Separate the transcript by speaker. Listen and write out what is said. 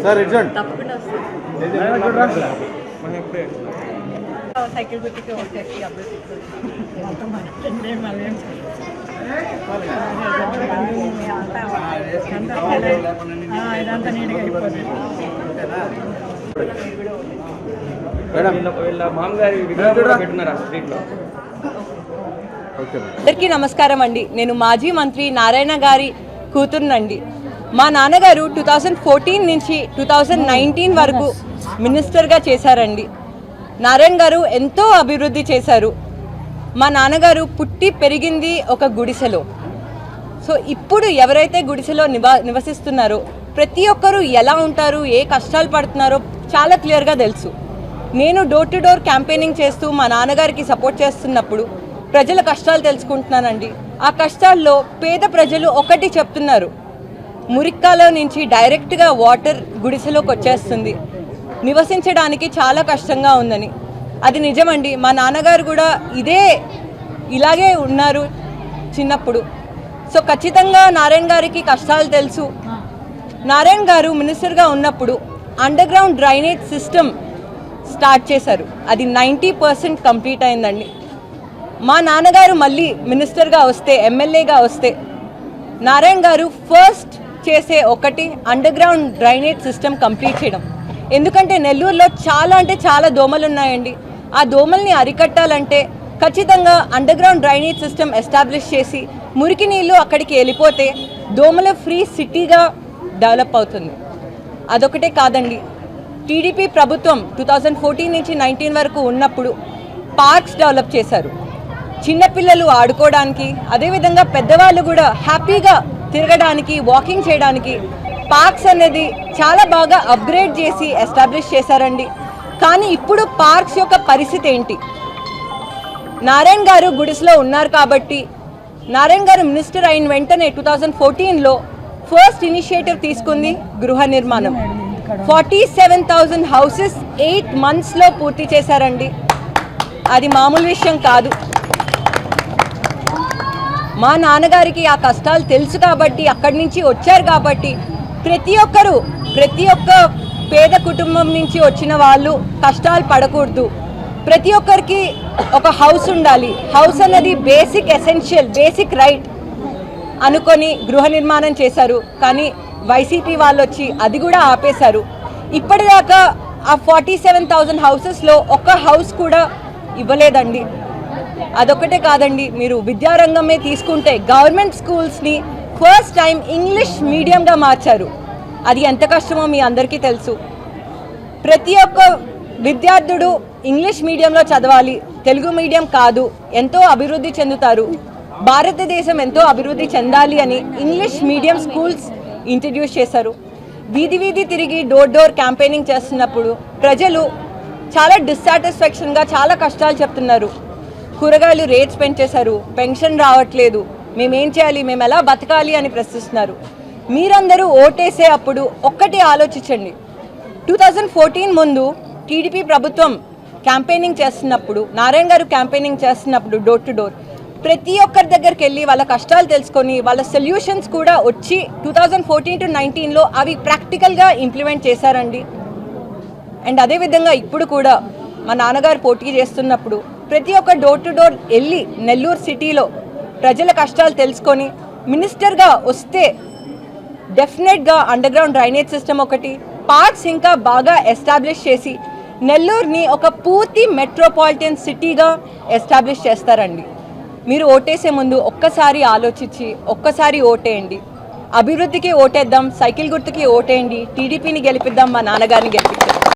Speaker 1: Sir exam
Speaker 2: cycle గుర్తుకి వచ్చేసి ఇదంతా నీట్గా అయిపోతుంది.
Speaker 3: అందరికీ నమస్కారం అండి. నేను మాజీ మంత్రి నారాయణ గారి కూతురునండి. మా నాన్నగారు 2014 నుంచి 2019 వరకు మినిస్టర్గా చేశారండి. నారాయణ గారు ఎంతో అభివృద్ధి చేశారు. మా నాన్నగారు పుట్టి పెరిగింది ఒక గుడిసెలో. సో ఇప్పుడు ఎవరైతే గుడిసెలో నివసిస్తున్నారో ప్రతి ఒక్కరూ ఎలా ఉంటారు, ఏ కష్టాలు పడుతున్నారో చాలా క్లియర్గా తెలుసు. నేను డోర్ టు డోర్ క్యాంపెయినింగ్ చేస్తూ మా నాన్నగారికి సపోర్ట్ చేస్తున్నప్పుడు ప్రజల కష్టాలు తెలుసుకుంటున్నానండి. ఆ కష్టాల్లో పేద ప్రజలు ఒకటి చెప్తున్నారు, మురిక్కాలో నుంచి డైరెక్ట్గా వాటర్ గుడిసెలోకి వచ్చేస్తుంది, నివసించడానికి చాలా కష్టంగా ఉందని. అది నిజమండి. మా నాన్నగారు కూడా ఇలాగే ఉన్నారు చిన్నప్పుడు. సో ఖచ్చితంగా నారాయణ గారికి కష్టాలు తెలుసు. నారాయణ గారు మినిస్టర్గా ఉన్నప్పుడు under ground drainage system start చేశారు. అది 90% కంప్లీట్ అయిందండి. మా నాన్నగారు మళ్ళీ మినిస్టర్గా వస్తే, ఎమ్మెల్యేగా వస్తే నారాయణ గారు ఫస్ట్ చేసే ఒకటి under ground drainage system complete చేయడం. ఎందుకంటే నెల్లూరులో చాలా దోమలు ఉన్నాయండి. ఆ దోమల్ని అరికట్టాలంటే ఖచ్చితంగా under ground drainage system establish చేసి మురికి నీళ్ళు అక్కడికి వెళ్ళిపోతే దోమల ఫ్రీ సిటీగా డెవలప్ అవుతుంది. అదొకటే కాదండి, టీడీపీ ప్రభుత్వం 2014 నుంచి 19 వరకు ఉన్నప్పుడు పార్క్స్ డెవలప్ చేశారు. చిన్నపిల్లలు ఆడుకోవడానికి, అదేవిధంగా పెద్దవాళ్ళు కూడా హ్యాపీగా తిరగడానికి, వాకింగ్ చేయడానికి పార్క్స్ అనేది చాలా బాగా అప్గ్రేడ్ చేసి ఎస్టాబ్లిష్ చేశారండి. కానీ ఇప్పుడు పార్క్స్ యొక్క పరిస్థితి ఏంటి? నారాయణ గారు గుడిసెలో ఉన్నారు కాబట్టి నారాయణ గారు మినిస్టర్ అయిన వెంటనే 2014లో ఫస్ట్ ఇనిషియేటివ్ తీసుకుంది గృహ నిర్మాణం. 47,000 హౌసెస్ 8 monthsలో పూర్తి చేశారండి. అది మామూలు విషయం కాదు. మా నాన్నగారికి ఆ కష్టాలు తెలుసు కాబట్టి, అక్కడి నుంచి వచ్చారు కాబట్టి ప్రతి ఒక్క పేద కుటుంబం నుంచి వచ్చిన వాళ్ళు కష్టాలు పడకూడదు. ప్రతి ఒక్కరికి ఒక హౌస్ ఉండాలి. హౌస్ అన్నది బేసిక్ ఎసెన్షియల్, బేసిక్ రైట్ అనుకొని గృహ నిర్మాణం చేశారు. కానీ వైసీపీ వాళ్ళు వచ్చి అది కూడా ఆపేశారు. ఇప్పటిదాకా ఆ 47,000 హౌసెస్లో ఒక్క హౌస్ కూడా ఇవ్వలేదండి. అదొకటే కాదండి, మీరు విద్యారంగమే తీసుకుంటే గవర్నమెంట్ స్కూల్స్ని ఫస్ట్ టైం ఇంగ్లీష్ మీడియంగా మార్చారు. అది ఎంత కష్టమో మీ అందరికీ తెలుసు. ప్రతి ఒక్క విద్యార్థుడు ఇంగ్లీష్ మీడియంలో చదవాలి, తెలుగు మీడియం కాదు. ఎంతో అభివృద్ధి చెందుతారు. భారతదేశం ఎంతో అభివృద్ధి చెందాలి అని ఇంగ్లీష్ మీడియం స్కూల్స్ ఇంట్రడ్యూస్ చేశారు. వీధి తిరిగి డోర్ డోర్ క్యాంపెయినింగ్ చేస్తున్నప్పుడు ప్రజలు చాలా డిస్సాటిస్ఫాక్షన్గా చాలా కష్టాలు చెప్తున్నారు. కూరగాయలు రేట్స్ పెంచేశారు, పెన్షన్ రావట్లేదు, మేమేం చేయాలి, మేము ఎలా బతకాలి అని ప్రశ్నిస్తున్నారు. మీరందరూ ఓటేసే అప్పుడు ఒక్కటి ఆలోచించండి. 2014 ముందు టీడీపీ ప్రభుత్వం క్యాంపెయినింగ్ చేస్తున్నప్పుడు, నారాయణ గారు క్యాంపెయినింగ్ చేస్తున్నప్పుడు డోర్ టు డోర్ ప్రతి ఒక్కరి దగ్గరికి వెళ్ళి వాళ్ళ కష్టాలు తెలుసుకొని వాళ్ళ సొల్యూషన్స్ కూడా వచ్చి 2014 to 19లో అవి ప్రాక్టికల్గా ఇంప్లిమెంట్ చేశారండి. అండ్ అదేవిధంగా ఇప్పుడు కూడా మా నాన్నగారు పోటీ చేస్తున్నప్పుడు ప్రతి ఒక్క డోర్ టు డోర్ వెళ్ళి నెల్లూరు సిటీలో ప్రజల కష్టాలు తెలుసుకొని మినిస్టర్గా వస్తే డెఫినెట్గా అండర్ గ్రౌండ్ డ్రైనేజ్ సిస్టమ్ ఒకటి, పార్క్స్ ఇంకా బాగా ఎస్టాబ్లిష్ చేసి నెల్లూరుని ఒక పూర్తి మెట్రోపాలిటన్ సిటీగా ఎస్టాబ్లిష్ చేస్తారండి. మీరు ఓటేసే ముందు ఒక్కసారి ఆలోచించి ఒక్కసారి ఓటేయండి. అభివృద్ధికి ఓటేద్దాం, సైకిల్ గుర్తుకి ఓటేయండి, టీడీపీని గెలిపిద్దాం, మా నాన్నగారిని గెలిపిద్దాం.